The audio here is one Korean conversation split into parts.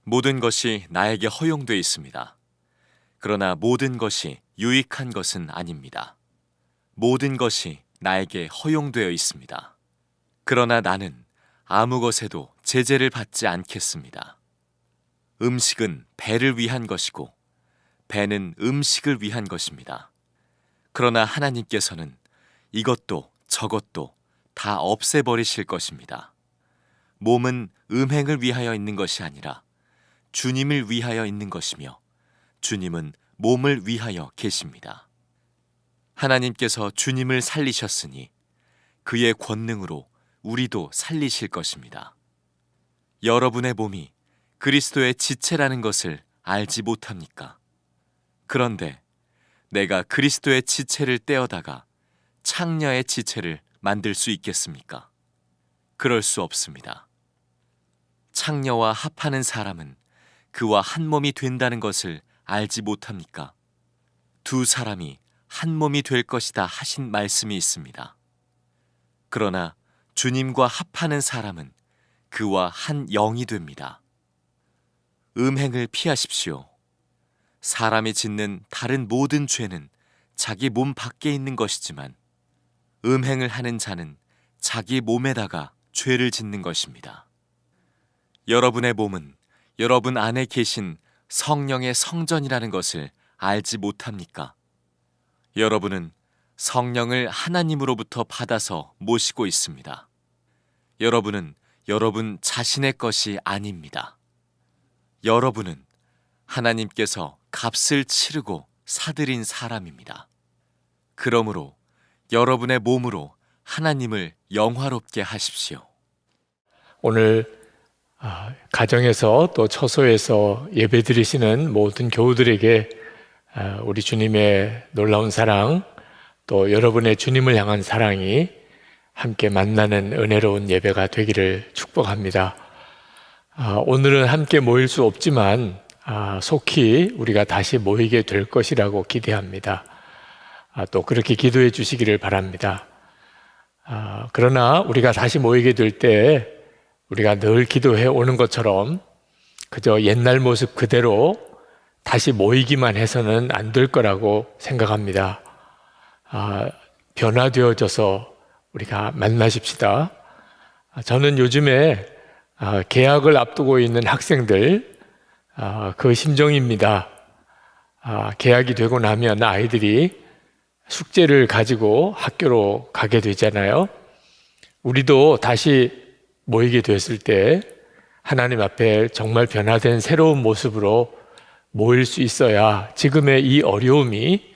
모든 것이 나에게 허용돼 있습니다. 그러나 모든 것이 유익한 것은 아닙니다. 모든 것이 나에게 허용되어 있습니다. 그러나 나는 아무 것에도 제재를 받지 않겠습니다. 음식은 배를 위한 것이고 배는 음식을 위한 것입니다. 그러나 하나님께서는 이것도 저것도 다 없애버리실 것입니다. 몸은 음행을 위하여 있는 것이 아니라 주님을 위하여 있는 것이며 주님은 몸을 위하여 계십니다. 하나님께서 주님을 살리셨으니 그의 권능으로 우리도 살리실 것입니다. 여러분의 몸이 그리스도의 지체라는 것을 알지 못합니까? 그런데 내가 그리스도의 지체를 떼어다가 창녀의 지체를 만들 수 있겠습니까? 그럴 수 없습니다. 창녀와 합하는 사람은 그와 한 몸이 된다는 것을 알지 못합니까? 두 사람이 한 몸이 될 것이다 하신 말씀이 있습니다. 그러나 주님과 합하는 사람은 그와 한 영이 됩니다. 음행을 피하십시오. 사람이 짓는 다른 모든 죄는 자기 몸 밖에 있는 것이지만 음행을 하는 자는 자기 몸에다가 죄를 짓는 것입니다. 여러분의 몸은 여러분 안에 계신 성령의 성전이라는 것을 알지 못합니까? 여러분은 성령을 하나님으로부터 받아서 모시고 있습니다. 여러분은 여러분 자신의 것이 아닙니다. 여러분은 하나님께서 값을 치르고 사들인 사람입니다. 그러므로 여러분의 몸으로 하나님을 영화롭게 하십시오. 오늘 가정에서 또 처소에서 예배드리시는 모든 교우들에게 우리 주님의 놀라운 사랑, 또 여러분의 주님을 향한 사랑이 함께 만나는 은혜로운 예배가 되기를 축복합니다. 오늘은 함께 모일 수 없지만 속히 우리가 다시 모이게 될 것이라고 기대합니다. 또 그렇게 기도해 주시기를 바랍니다. 그러나 우리가 다시 모이게 될 때 우리가 늘 기도해 오는 것처럼 그저 옛날 모습 그대로 다시 모이기만 해서는 안 될 거라고 생각합니다. 변화되어져서 우리가 만나십시다. 저는 요즘에 개학을 앞두고 있는 학생들 그 심정입니다. 개학이 되고 나면 아이들이 숙제를 가지고 학교로 가게 되잖아요. 우리도 다시 모이게 됐을 때 하나님 앞에 정말 변화된 새로운 모습으로 모일 수 있어야 지금의 이 어려움이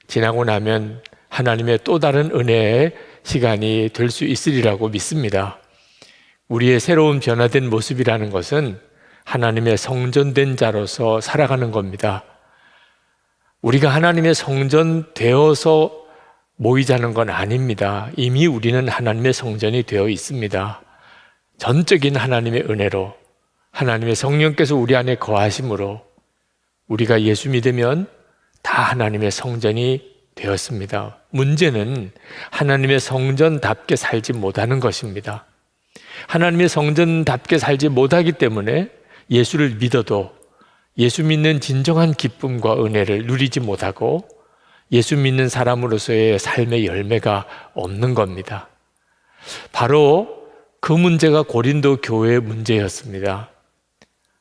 지나고 나면 하나님의 또 다른 은혜의 시간이 될 수 있으리라고 믿습니다. 우리의 새로운 변화된 모습이라는 것은 하나님의 성전된 자로서 살아가는 겁니다. 우리가 하나님의 성전 되어서 모이자는 건 아닙니다. 이미 우리는 하나님의 성전이 되어 있습니다. 전적인 하나님의 은혜로 하나님의 성령께서 우리 안에 거하심으로 우리가 예수 믿으면 다 하나님의 성전이 되었습니다. 문제는 하나님의 성전답게 살지 못하는 것입니다. 하나님의 성전답게 살지 못하기 때문에 예수를 믿어도 예수 믿는 진정한 기쁨과 은혜를 누리지 못하고 예수 믿는 사람으로서의 삶의 열매가 없는 겁니다. 바로 그 문제가 고린도 교회의 문제였습니다.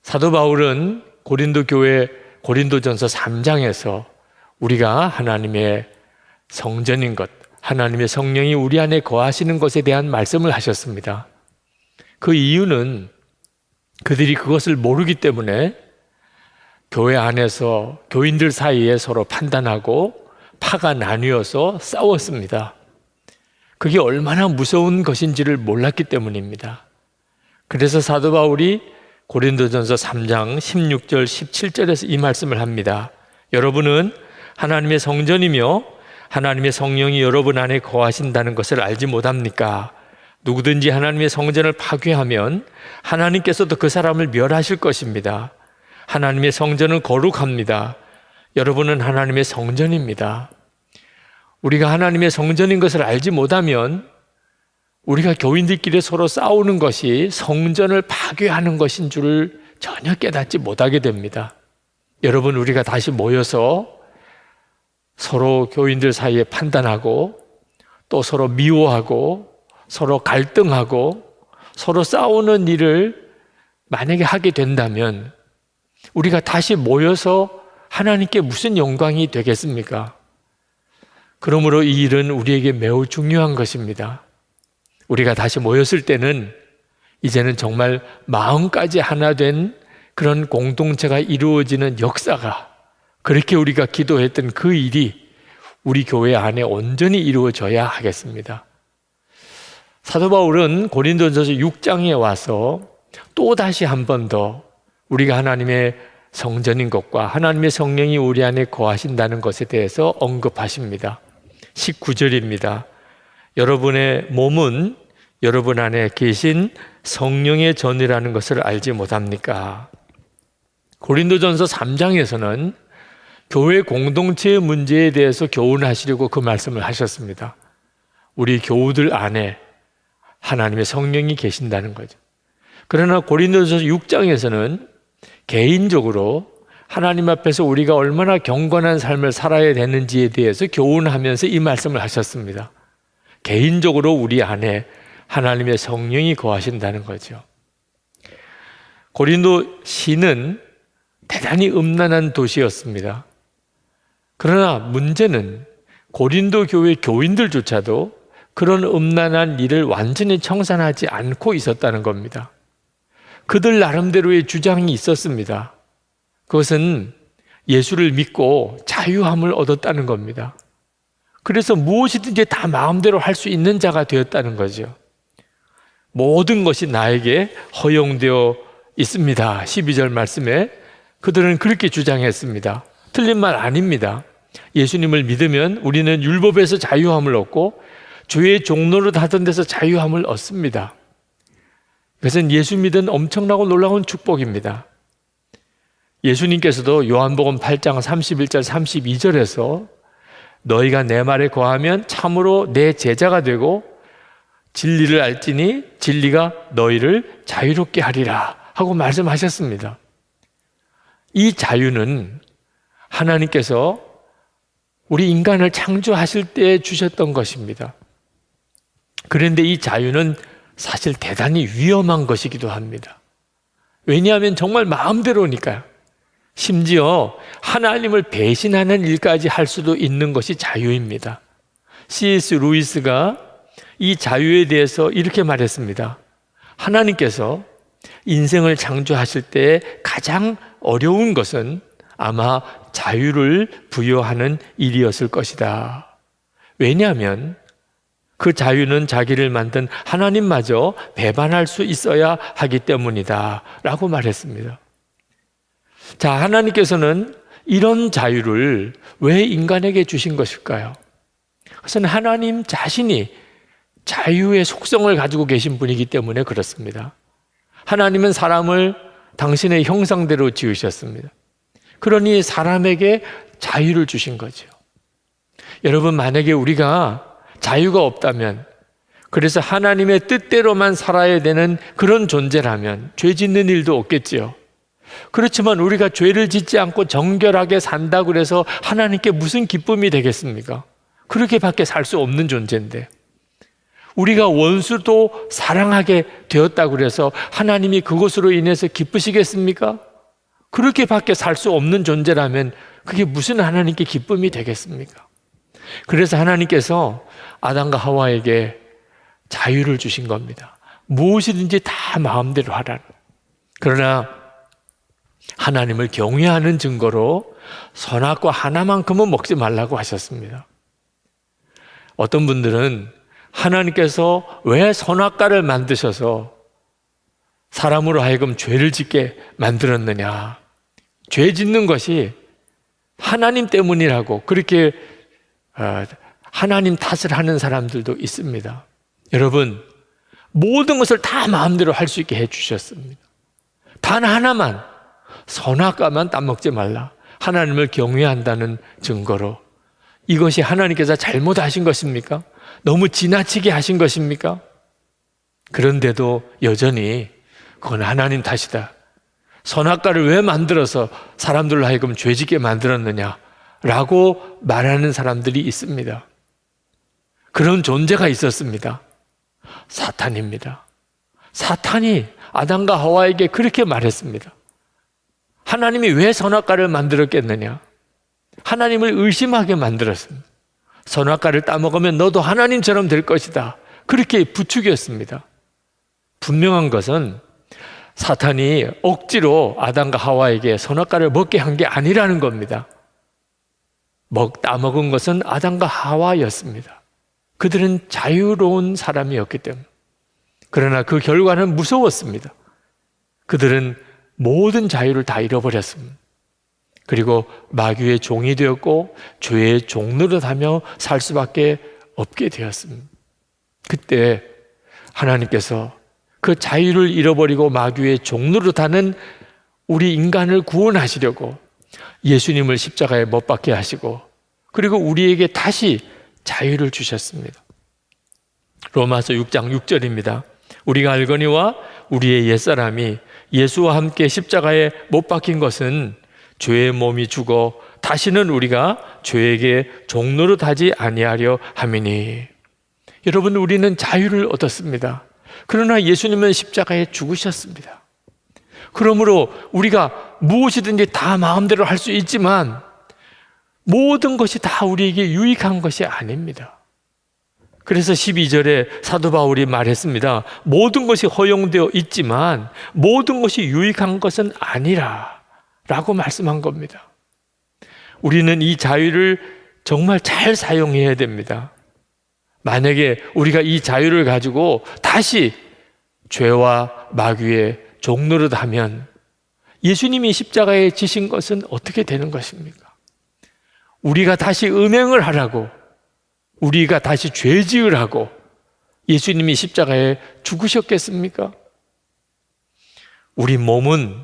사도 바울은 고린도 교회 고린도전서 3장에서 우리가 하나님의 성전인 것, 하나님의 성령이 우리 안에 거하시는 것에 대한 말씀을 하셨습니다. 그 이유는 그들이 그것을 모르기 때문에 교회 안에서 교인들 사이에 서로 판단하고 파가 나뉘어서 싸웠습니다. 그게 얼마나 무서운 것인지를 몰랐기 때문입니다. 그래서 사도 바울이 고린도전서 3장 16절 17절에서 이 말씀을 합니다. 여러분은 하나님의 성전이며 하나님의 성령이 여러분 안에 거하신다는 것을 알지 못합니까? 누구든지 하나님의 성전을 파괴하면 하나님께서도 그 사람을 멸하실 것입니다. 하나님의 성전은 거룩합니다. 여러분은 하나님의 성전입니다. 우리가 하나님의 성전인 것을 알지 못하면 우리가 교인들끼리 서로 싸우는 것이 성전을 파괴하는 것인 줄을 전혀 깨닫지 못하게 됩니다. 여러분, 우리가 다시 모여서 서로 교인들 사이에 판단하고 또 서로 미워하고 서로 갈등하고 서로 싸우는 일을 만약에 하게 된다면 우리가 다시 모여서 하나님께 무슨 영광이 되겠습니까? 그러므로 이 일은 우리에게 매우 중요한 것입니다. 우리가 다시 모였을 때는 이제는 정말 마음까지 하나 된 그런 공동체가 이루어지는 역사가, 그렇게 우리가 기도했던 그 일이 우리 교회 안에 온전히 이루어져야 하겠습니다. 사도 바울은 고린도전서 6장에 와서 또다시 한 번 더 우리가 하나님의 성전인 것과 하나님의 성령이 우리 안에 거하신다는 것에 대해서 언급하십니다. 19절입니다. 여러분의 몸은 여러분 안에 계신 성령의 전이라는 것을 알지 못합니까? 고린도전서 3장에서는 교회 공동체의 문제에 대해서 교훈하시려고 그 말씀을 하셨습니다. 우리 교우들 안에 하나님의 성령이 계신다는 거죠. 그러나 고린도전서 6장에서는 개인적으로 하나님 앞에서 우리가 얼마나 경건한 삶을 살아야 되는지에 대해서 교훈하면서 이 말씀을 하셨습니다. 개인적으로 우리 안에 하나님의 성령이 거하신다는 거죠. 고린도 시는 대단히 음란한 도시였습니다. 그러나 문제는 고린도 교회 교인들조차도 그런 음란한 일을 완전히 청산하지 않고 있었다는 겁니다. 그들 나름대로의 주장이 있었습니다. 그것은 예수를 믿고 자유함을 얻었다는 겁니다. 그래서 무엇이든지 다 마음대로 할 수 있는 자가 되었다는 거죠. 모든 것이 나에게 허용되어 있습니다. 12절 말씀에 그들은 그렇게 주장했습니다. 틀린 말 아닙니다. 예수님을 믿으면 우리는 율법에서 자유함을 얻고 죄의 종노릇 하던 데서 자유함을 얻습니다. 그것은 예수 믿은 엄청나고 놀라운 축복입니다. 예수님께서도 요한복음 8장 31절 32절에서 너희가 내 말에 거하면 참으로 내 제자가 되고 진리를 알지니 진리가 너희를 자유롭게 하리라 하고 말씀하셨습니다. 이 자유는 하나님께서 우리 인간을 창조하실 때 주셨던 것입니다. 그런데 이 자유는 사실 대단히 위험한 것이기도 합니다. 왜냐하면 정말 마음대로니까요. 심지어 하나님을 배신하는 일까지 할 수도 있는 것이 자유입니다. C.S. 루이스가 이 자유에 대해서 이렇게 말했습니다. 하나님께서 인생을 창조하실 때 가장 어려운 것은 아마 자유를 부여하는 일이었을 것이다. 왜냐하면 그 자유는 자기를 만든 하나님마저 배반할 수 있어야 하기 때문이다 라고 말했습니다. 자, 하나님께서는 이런 자유를 왜 인간에게 주신 것일까요? 그것은 하나님 자신이 자유의 속성을 가지고 계신 분이기 때문에 그렇습니다. 하나님은 사람을 당신의 형상대로 지으셨습니다. 그러니 사람에게 자유를 주신 거죠. 여러분, 만약에 우리가 자유가 없다면, 그래서 하나님의 뜻대로만 살아야 되는 그런 존재라면 죄 짓는 일도 없겠지요. 그렇지만 우리가 죄를 짓지 않고 정결하게 산다고 해서 하나님께 무슨 기쁨이 되겠습니까? 그렇게밖에 살 수 없는 존재인데, 우리가 원수도 사랑하게 되었다고 해서 하나님이 그것으로 인해서 기쁘시겠습니까? 그렇게밖에 살 수 없는 존재라면 그게 무슨 하나님께 기쁨이 되겠습니까? 그래서 하나님께서 아담과 하와에게 자유를 주신 겁니다. 무엇이든지 다 마음대로 하라는. 그러나 하나님을 경외하는 증거로 선악과 하나만큼은 먹지 말라고 하셨습니다. 어떤 분들은 하나님께서 왜 선악과를 만드셔서 사람으로 하여금 죄를 짓게 만들었느냐, 죄 짓는 것이 하나님 때문이라고 그렇게 하나님 탓을 하는 사람들도 있습니다. 여러분, 모든 것을 다 마음대로 할 수 있게 해주셨습니다. 단 하나만, 선악과만 따먹지 말라, 하나님을 경외한다는 증거로. 이것이 하나님께서 잘못하신 것입니까? 너무 지나치게 하신 것입니까? 그런데도 여전히 그건 하나님 탓이다, 선악과를 왜 만들어서 사람들로 하여금 죄짓게 만들었느냐 라고 말하는 사람들이 있습니다. 그런 존재가 있었습니다. 사탄입니다. 사탄이 아담과 하와에게 그렇게 말했습니다. 하나님이 왜 선악과를 만들었겠느냐? 하나님을 의심하게 만들었습니다. 선악과를 따먹으면 너도 하나님처럼 될 것이다. 그렇게 부추겼습니다. 분명한 것은 사탄이 억지로 아담과 하와에게 선악과를 먹게 한 게 아니라는 겁니다. 따먹은 것은 아담과 하와였습니다. 그들은 자유로운 사람이었기 때문에. 그러나 그 결과는 무서웠습니다. 그들은 모든 자유를 다 잃어버렸습니다. 그리고 마귀의 종이 되었고 죄의 종노릇하며 살 수밖에 없게 되었습니다. 그때 하나님께서 그 자유를 잃어버리고 마귀의 종노릇하는 우리 인간을 구원하시려고 예수님을 십자가에 못 박게 하시고 그리고 우리에게 다시 자유를 주셨습니다. 로마서 6장 6절입니다. 우리가 알거니와 우리의 옛사람이 예수와 함께 십자가에 못 박힌 것은 죄의 몸이 죽어 다시는 우리가 죄에게 종노릇하지 아니하려 함이니. 여러분, 우리는 자유를 얻었습니다. 그러나 예수님은 십자가에 죽으셨습니다. 그러므로 우리가 무엇이든지 다 마음대로 할 수 있지만 모든 것이 다 우리에게 유익한 것이 아닙니다. 그래서 12절에 사도 바울이 말했습니다. 모든 것이 허용되어 있지만 모든 것이 유익한 것은 아니라 라고 말씀한 겁니다. 우리는 이 자유를 정말 잘 사용해야 됩니다. 만약에 우리가 이 자유를 가지고 다시 죄와 마귀의 종노릇 하면 예수님이 십자가에 지신 것은 어떻게 되는 것입니까? 우리가 다시 음행을 하라고, 우리가 다시 죄 지으라고 예수님이 십자가에 죽으셨겠습니까? 우리 몸은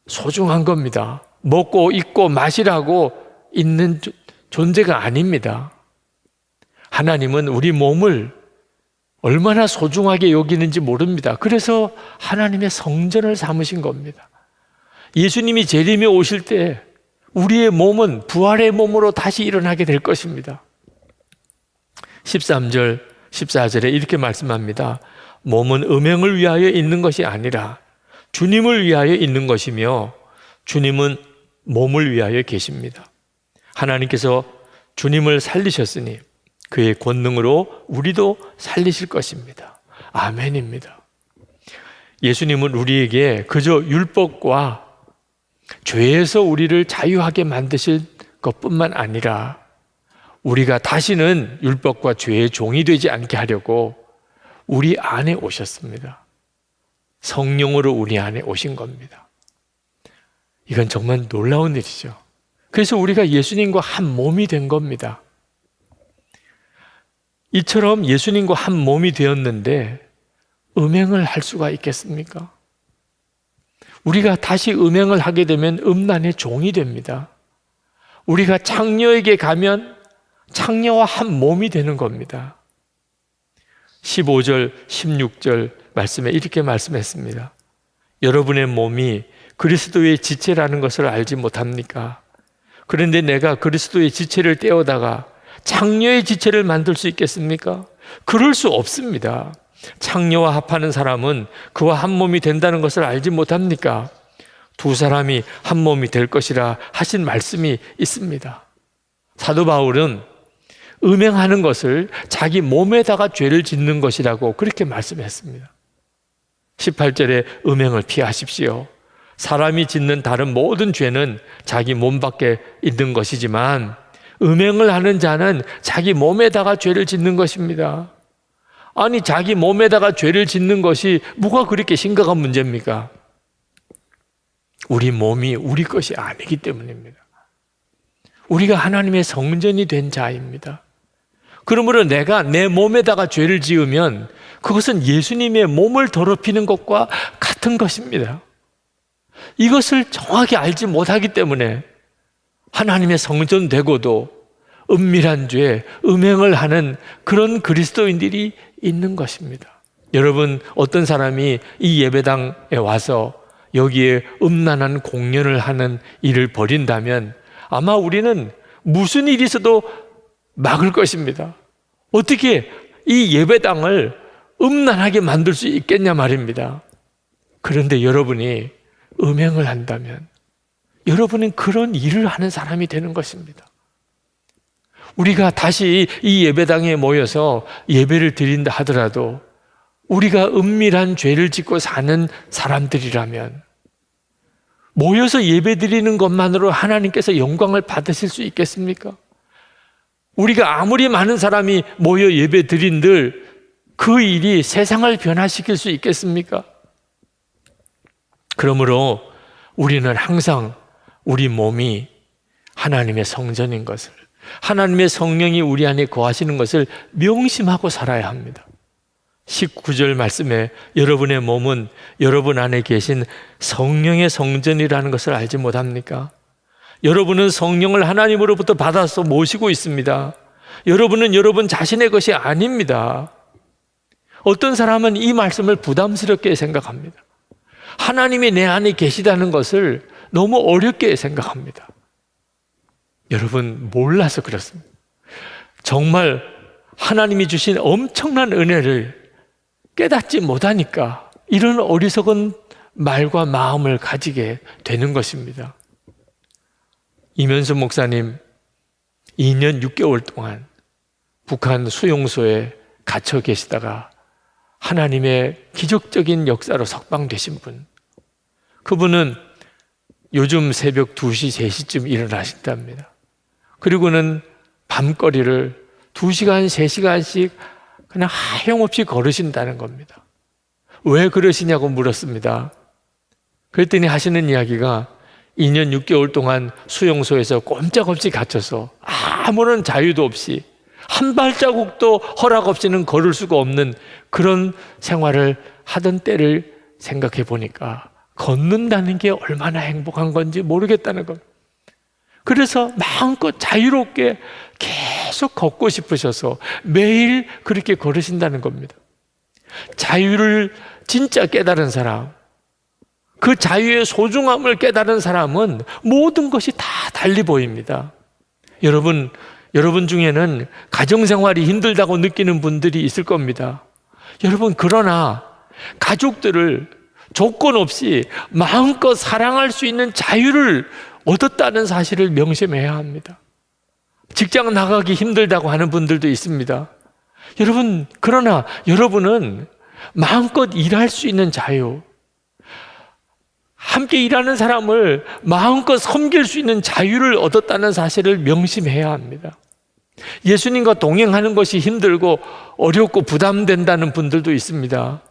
소중한 겁니다. 먹고 입고 마시라고 있는 존재가 아닙니다. 하나님은 우리 몸을 얼마나 소중하게 여기는지 모릅니다. 그래서 하나님의 성전을 삼으신 겁니다. 예수님이 재림에 오실 때 우리의 몸은 부활의 몸으로 다시 일어나게 될 것입니다. 13절, 14절에 이렇게 말씀합니다. 몸은 음행을 위하여 있는 것이 아니라 주님을 위하여 있는 것이며 주님은 몸을 위하여 계십니다. 하나님께서 주님을 살리셨으니 그의 권능으로 우리도 살리실 것입니다. 아멘입니다. 예수님은 우리에게 그저 율법과 죄에서 우리를 자유하게 만드실 것뿐만 아니라 우리가 다시는 율법과 죄의 종이 되지 않게 하려고 우리 안에 오셨습니다. 성령으로 우리 안에 오신 겁니다. 이건 정말 놀라운 일이죠. 그래서 우리가 예수님과 한 몸이 된 겁니다. 이처럼 예수님과 한 몸이 되었는데 음행을 할 수가 있겠습니까? 우리가 다시 음행을 하게 되면 음란의 종이 됩니다. 우리가 창녀에게 가면 창녀와 한 몸이 되는 겁니다. 15절, 16절 말씀에 이렇게 말씀했습니다. 여러분의 몸이 그리스도의 지체라는 것을 알지 못합니까? 그런데 내가 그리스도의 지체를 떼어다가 창녀의 지체를 만들 수 있겠습니까? 그럴 수 없습니다. 창녀와 합하는 사람은 그와 한 몸이 된다는 것을 알지 못합니까? 두 사람이 한 몸이 될 것이라 하신 말씀이 있습니다. 사도 바울은 음행하는 것을 자기 몸에다가 죄를 짓는 것이라고 그렇게 말씀했습니다. 18절에 음행을 피하십시오. 사람이 짓는 다른 모든 죄는 자기 몸 밖에 있는 것이지만 음행을 하는 자는 자기 몸에다가 죄를 짓는 것입니다. 아니, 자기 몸에다가 죄를 짓는 것이 뭐가 그렇게 심각한 문제입니까? 우리 몸이 우리 것이 아니기 때문입니다. 우리가 하나님의 성전이 된 자입니다. 그러므로 내가 내 몸에다가 죄를 지으면 그것은 예수님의 몸을 더럽히는 것과 같은 것입니다. 이것을 정확히 알지 못하기 때문에 하나님의 성전 되고도 은밀한 죄, 음행을 하는 그런 그리스도인들이 있는 것입니다. 여러분, 어떤 사람이 이 예배당에 와서 여기에 음란한 공연을 하는 일을 벌인다면 아마 우리는 무슨 일이 있어도 막을 것입니다. 어떻게 이 예배당을 음란하게 만들 수 있겠냐 말입니다. 그런데 여러분이 음행을 한다면 여러분은 그런 일을 하는 사람이 되는 것입니다. 우리가 다시 이 예배당에 모여서 예배를 드린다 하더라도 우리가 은밀한 죄를 짓고 사는 사람들이라면 모여서 예배 드리는 것만으로 하나님께서 영광을 받으실 수 있겠습니까? 우리가 아무리 많은 사람이 모여 예배 드린들 그 일이 세상을 변화시킬 수 있겠습니까? 그러므로 우리는 항상 우리 몸이 하나님의 성전인 것을, 하나님의 성령이 우리 안에 거하시는 것을 명심하고 살아야 합니다. 19절 말씀에 여러분의 몸은 여러분 안에 계신 성령의 성전이라는 것을 알지 못합니까? 여러분은 성령을 하나님으로부터 받아서 모시고 있습니다. 여러분은 여러분 자신의 것이 아닙니다. 어떤 사람은 이 말씀을 부담스럽게 생각합니다. 하나님이 내 안에 계시다는 것을 너무 어렵게 생각합니다. 여러분, 몰라서 그렇습니다. 정말 하나님이 주신 엄청난 은혜를 깨닫지 못하니까 이런 어리석은 말과 마음을 가지게 되는 것입니다. 이면수 목사님 2년 6개월 동안 북한 수용소에 갇혀 계시다가 하나님의 기적적인 역사로 석방되신 분, 그분은 요즘 새벽 2시, 3시쯤 일어나신답니다. 그리고는 밤거리를 2시간, 3시간씩 그냥 하염없이 걸으신다는 겁니다. 왜 그러시냐고 물었습니다. 그랬더니 하시는 이야기가 2년 6개월 동안 수용소에서 꼼짝없이 갇혀서 아무런 자유도 없이 한 발자국도 허락 없이는 걸을 수가 없는 그런 생활을 하던 때를 생각해 보니까 걷는다는 게 얼마나 행복한 건지 모르겠다는 겁니다. 그래서 마음껏 자유롭게 계속 걷고 싶으셔서 매일 그렇게 걸으신다는 겁니다. 자유를 진짜 깨달은 사람, 그 자유의 소중함을 깨달은 사람은 모든 것이 다 달리 보입니다. 여러분 중에는 가정생활이 힘들다고 느끼는 분들이 있을 겁니다. 여러분, 그러나 가족들을 조건 없이 마음껏 사랑할 수 있는 자유를 얻었다는 사실을 명심해야 합니다. 직장 나가기 힘들다고 하는 분들도 있습니다. 여러분, 그러나 여러분은 마음껏 일할 수 있는 자유, 함께 일하는 사람을 마음껏 섬길 수 있는 자유를 얻었다는 사실을 명심해야 합니다. 예수님과 동행하는 것이 힘들고 어렵고 부담된다는 분들도 있습니다.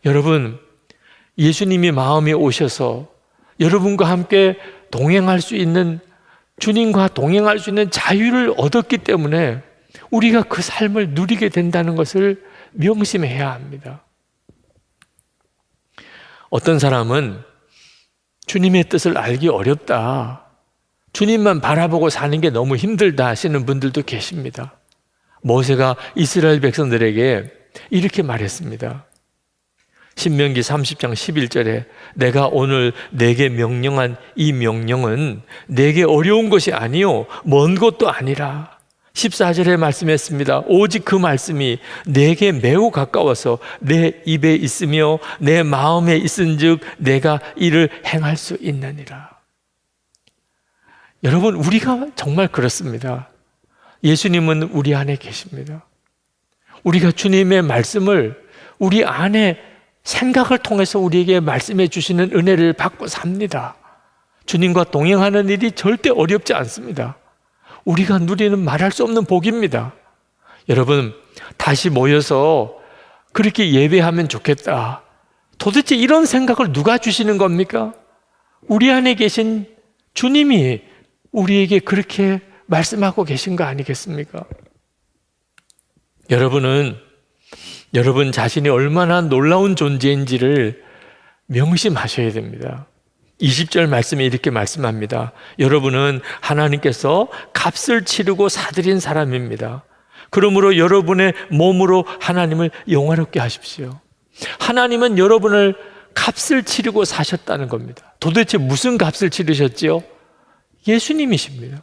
여러분, 예수님이 마음에 오셔서 여러분과 함께 동행할 수 있는, 주님과 동행할 수 있는 자유를 얻었기 때문에 우리가 그 삶을 누리게 된다는 것을 명심해야 합니다. 어떤 사람은 주님의 뜻을 알기 어렵다, 주님만 바라보고 사는 게 너무 힘들다 하시는 분들도 계십니다. 모세가 이스라엘 백성들에게 이렇게 말했습니다. 신명기 30장 11절에 내가 오늘 내게 명령한 이 명령은 내게 어려운 것이 아니요 먼 것도 아니라 14절에 말씀했습니다. 오직 그 말씀이 내게 매우 가까워서 내 입에 있으며 내 마음에 있은즉 내가 이를 행할 수 있느니라. 여러분, 우리가 정말 그렇습니다. 예수님은 우리 안에 계십니다. 우리가 주님의 말씀을 우리 안에 생각을 통해서 우리에게 말씀해 주시는 은혜를 받고 삽니다. 주님과 동행하는 일이 절대 어렵지 않습니다. 우리가 누리는 말할 수 없는 복입니다. 여러분, 다시 모여서 그렇게 예배하면 좋겠다. 도대체 이런 생각을 누가 주시는 겁니까? 우리 안에 계신 주님이 우리에게 그렇게 말씀하고 계신 거 아니겠습니까? 여러분은 여러분 자신이 얼마나 놀라운 존재인지를 명심하셔야 됩니다. 20절 말씀에 이렇게 말씀합니다. 여러분은 하나님께서 값을 치르고 사들인 사람입니다. 그러므로 여러분의 몸으로 하나님을 영화롭게 하십시오. 하나님은 여러분을 값을 치르고 사셨다는 겁니다. 도대체 무슨 값을 치르셨지요? 예수님이십니다.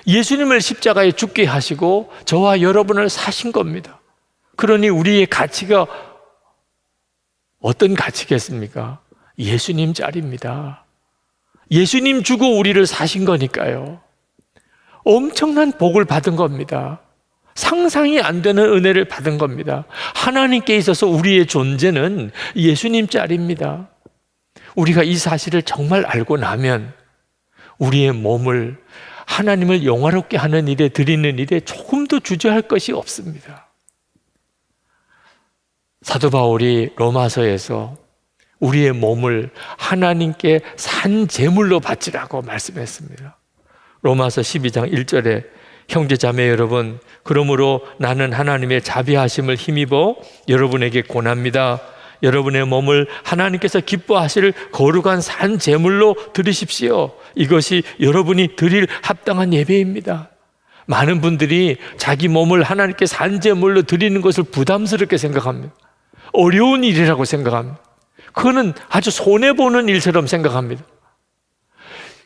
예수님을 십자가에 죽게 하시고 저와 여러분을 사신 겁니다. 그러니 우리의 가치가 어떤 가치겠습니까? 예수님 짤입니다. 예수님 주고 우리를 사신 거니까요. 엄청난 복을 받은 겁니다. 상상이 안 되는 은혜를 받은 겁니다. 하나님께 있어서 우리의 존재는 예수님 짤입니다. 우리가 이 사실을 정말 알고 나면 우리의 몸을 하나님을 영화롭게 하는 일에 드리는 일에 조금도 주저할 것이 없습니다. 사도 바울이 로마서에서 우리의 몸을 하나님께 산 제물로 바치라고 말씀했습니다. 로마서 12장 1절에 형제 자매 여러분, 그러므로 나는 하나님의 자비하심을 힘입어 여러분에게 권합니다. 여러분의 몸을 하나님께서 기뻐하실 거룩한 산 제물로 드리십시오. 이것이 여러분이 드릴 합당한 예배입니다. 많은 분들이 자기 몸을 하나님께 산 제물로 드리는 것을 부담스럽게 생각합니다. 어려운 일이라고 생각합니다. 그거는 아주 손해보는 일처럼 생각합니다.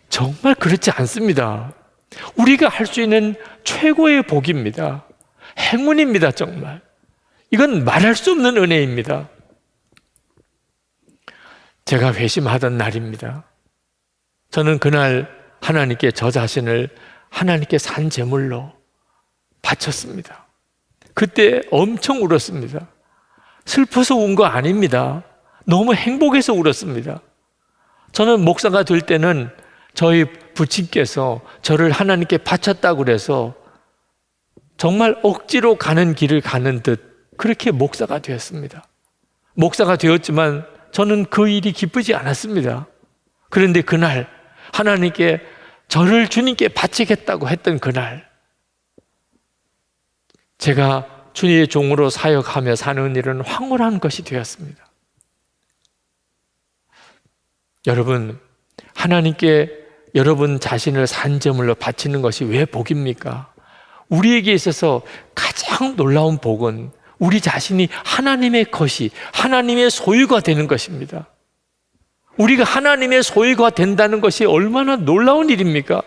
정말 그렇지 않습니다. 우리가 할 수 있는 최고의 복입니다. 행운입니다, 정말. 이건 말할 수 없는 은혜입니다. 제가 회심하던 날입니다. 저는 그날 하나님께 저 자신을 하나님께 산 제물로 바쳤습니다. 그때 엄청 울었습니다. 슬퍼서 운 거 아닙니다. 너무 행복해서 울었습니다. 저는 목사가 될 때는 저희 부친께서 저를 하나님께 바쳤다고 그래서 정말 억지로 가는 길을 가는 듯 그렇게 목사가 되었습니다. 목사가 되었지만 저는 그 일이 기쁘지 않았습니다. 그런데 그날 하나님께 저를 주님께 바치겠다고 했던 그날, 제가 주님의 종으로 사역하며 사는 일은 황홀한 것이 되었습니다. 여러분, 하나님께 여러분 자신을 산제물로 바치는 것이 왜 복입니까? 우리에게 있어서 가장 놀라운 복은 우리 자신이 하나님의 것이, 하나님의 소유가 되는 것입니다. 우리가 하나님의 소유가 된다는 것이 얼마나 놀라운 일입니까?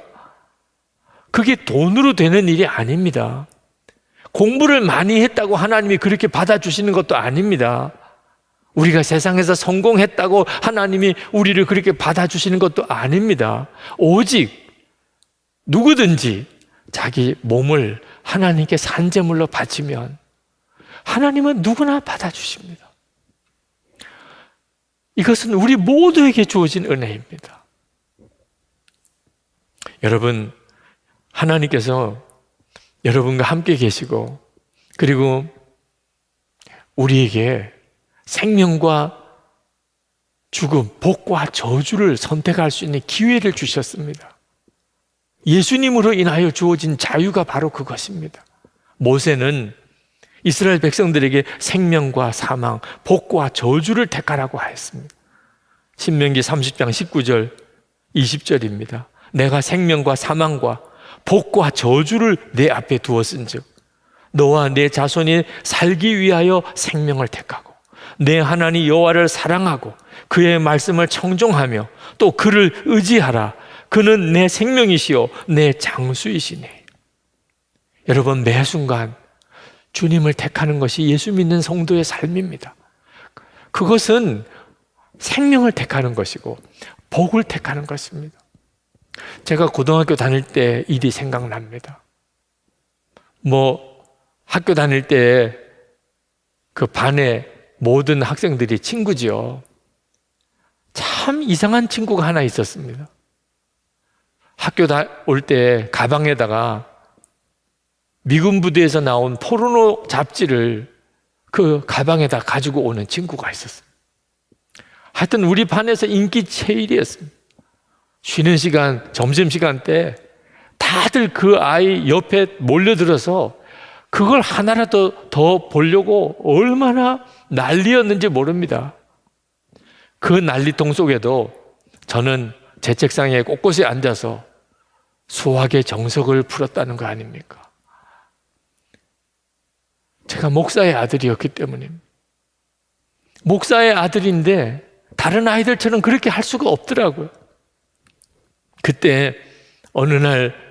그게 돈으로 되는 일이 아닙니다. 공부를 많이 했다고 하나님이 그렇게 받아주시는 것도 아닙니다. 우리가 세상에서 성공했다고 하나님이 우리를 그렇게 받아주시는 것도 아닙니다. 오직 누구든지 자기 몸을 하나님께 산제물로 바치면 하나님은 누구나 받아주십니다. 이것은 우리 모두에게 주어진 은혜입니다. 여러분, 하나님께서 여러분과 함께 계시고, 그리고 우리에게 생명과 죽음, 복과 저주를 선택할 수 있는 기회를 주셨습니다. 예수님으로 인하여 주어진 자유가 바로 그것입니다. 모세는 이스라엘 백성들에게 생명과 사망, 복과 저주를 택하라고 하였습니다. 신명기 30장 19절, 20절입니다. 내가 생명과 사망과 복과 저주를 내 앞에 두었은즉 너와 내 자손이 살기 위하여 생명을 택하고 내 하나님 여호와를 사랑하고 그의 말씀을 청종하며 또 그를 의지하라. 그는 내 생명이시요 내 장수이시네. 여러분, 매 순간 주님을 택하는 것이 예수 믿는 성도의 삶입니다. 그것은 생명을 택하는 것이고 복을 택하는 것입니다. 제가 고등학교 다닐 때 일이 생각납니다. 학교 다닐 때 그 반에 모든 학생들이 친구지요. 참 이상한 친구가 하나 있었습니다. 학교 올 때 가방에다가 미군 부대에서 나온 포르노 잡지를 그 가방에다 가지고 오는 친구가 있었어요. 하여튼 우리 반에서 인기 제일이었습니다. 쉬는 시간, 점심시간 때 다들 그 아이 옆에 몰려들어서 그걸 하나라도 더 보려고 얼마나 난리였는지 모릅니다. 그 난리통 속에도 저는 제 책상에 꼿꼿이 앉아서 수학의 정석을 풀었다는 거 아닙니까? 제가 목사의 아들이었기 때문입니다. 목사의 아들인데 다른 아이들처럼 그렇게 할 수가 없더라고요. 그때 어느 날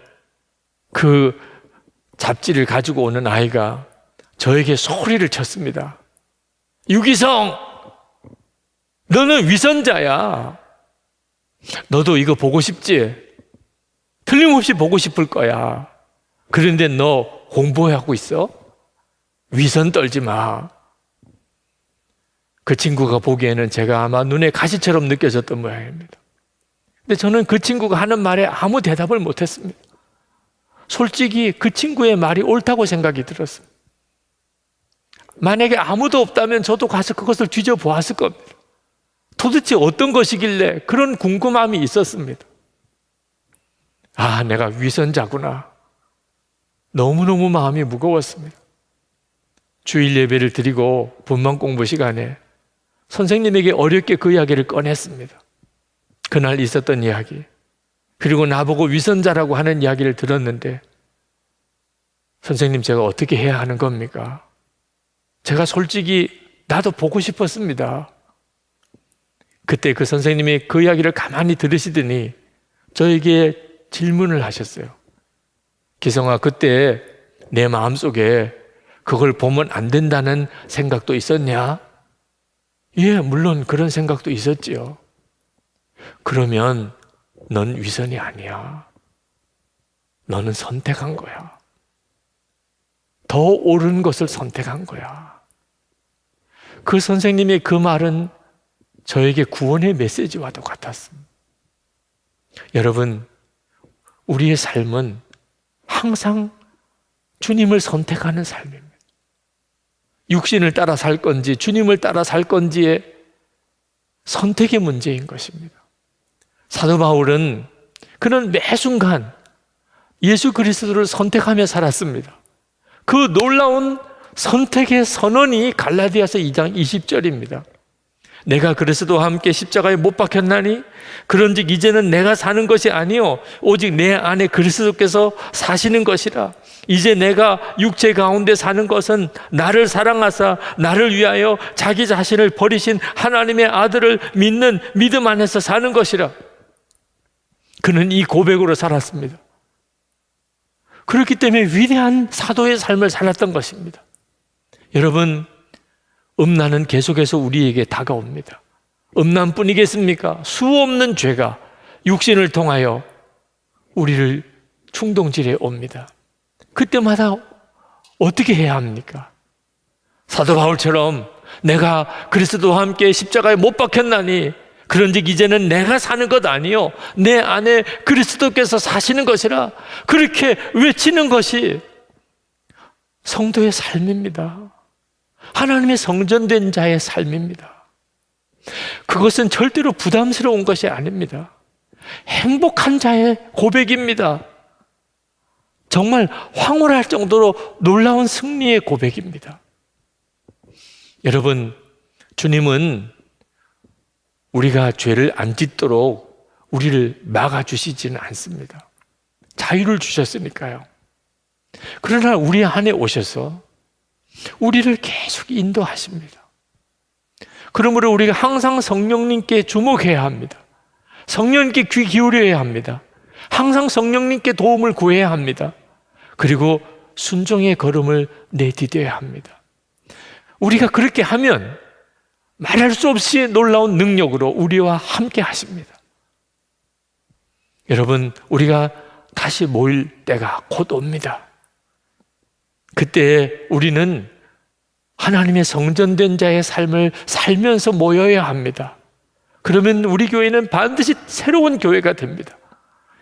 그 잡지를 가지고 오는 아이가 저에게 소리를 쳤습니다. 유기성, 너는 위선자야. 너도 이거 보고 싶지? 틀림없이 보고 싶을 거야. 그런데 너 공부하고 있어? 위선 떨지 마. 그 친구가 보기에는 제가 아마 눈에 가시처럼 느껴졌던 모양입니다. 근데 저는 그 친구가 하는 말에 아무 대답을 못했습니다. 솔직히 그 친구의 말이 옳다고 생각이 들었습니다. 만약에 아무도 없다면 저도 가서 그것을 뒤져보았을 겁니다. 도대체 어떤 것이길래 그런 궁금함이 있었습니다. 아, 내가 위선자구나. 너무너무 마음이 무거웠습니다. 주일 예배를 드리고 분만 공부 시간에 선생님에게 어렵게 그 이야기를 꺼냈습니다. 그날 있었던 이야기, 그리고 나보고 위선자라고 하는 이야기를 들었는데, 선생님, 제가 어떻게 해야 하는 겁니까? 제가 솔직히 나도 보고 싶었습니다. 그때 그 선생님이 그 이야기를 가만히 들으시더니 저에게 질문을 하셨어요. 기성아, 그때 내 마음속에 그걸 보면 안 된다는 생각도 있었냐? 예, 물론 그런 생각도 있었지요. 그러면 넌 위선이 아니야. 너는 선택한 거야. 더 옳은 것을 선택한 거야. 그 선생님의 그 말은 저에게 구원의 메시지와도 같았습니다. 여러분, 우리의 삶은 항상 주님을 선택하는 삶입니다. 육신을 따라 살 건지 주님을 따라 살 건지의 선택의 문제인 것입니다. 사도 바울은 그는 매 순간 예수 그리스도를 선택하며 살았습니다. 그 놀라운 선택의 선언이 갈라디아서 2장 20절입니다. 내가 그리스도와 함께 십자가에 못 박혔나니 그런즉 이제는 내가 사는 것이 아니요 오직 내 안에 그리스도께서 사시는 것이라. 이제 내가 육체 가운데 사는 것은 나를 사랑하사 나를 위하여 자기 자신을 버리신 하나님의 아들을 믿는 믿음 안에서 사는 것이라. 그는 이 고백으로 살았습니다. 그렇기 때문에 위대한 사도의 삶을 살았던 것입니다. 여러분, 음란은 계속해서 우리에게 다가옵니다. 음란뿐이겠습니까? 수없는 죄가 육신을 통하여 우리를 충동질해 옵니다. 그때마다 어떻게 해야 합니까? 사도 바울처럼 내가 그리스도와 함께 십자가에 못 박혔나니 그런즉 이제는 내가 사는 것 아니요 내 안에 그리스도께서 사시는 것이라, 그렇게 외치는 것이 성도의 삶입니다. 하나님의 성전된 자의 삶입니다. 그것은 절대로 부담스러운 것이 아닙니다. 행복한 자의 고백입니다. 정말 황홀할 정도로 놀라운 승리의 고백입니다. 여러분, 주님은 우리가 죄를 안 짓도록 우리를 막아주시지는 않습니다. 자유를 주셨으니까요. 그러나 우리 안에 오셔서 우리를 계속 인도하십니다. 그러므로 우리가 항상 성령님께 주목해야 합니다. 성령님께 귀 기울여야 합니다. 항상 성령님께 도움을 구해야 합니다. 그리고 순종의 걸음을 내디뎌야 합니다. 우리가 그렇게 하면 말할 수 없이 놀라운 능력으로 우리와 함께 하십니다. 여러분, 우리가 다시 모일 때가 곧 옵니다. 그때 우리는 하나님의 성전된 자의 삶을 살면서 모여야 합니다. 그러면 우리 교회는 반드시 새로운 교회가 됩니다.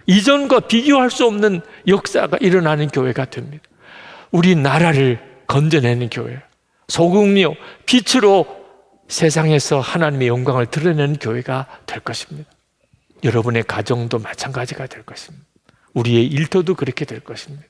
이전과 비교할 수 없는 역사가 일어나는 교회가 됩니다. 우리 나라를 건져내는 교회, 소금이요 빛으로 세상에서 하나님의 영광을 드러내는 교회가 될 것입니다. 여러분의 가정도 마찬가지가 될 것입니다. 우리의 일터도 그렇게 될 것입니다.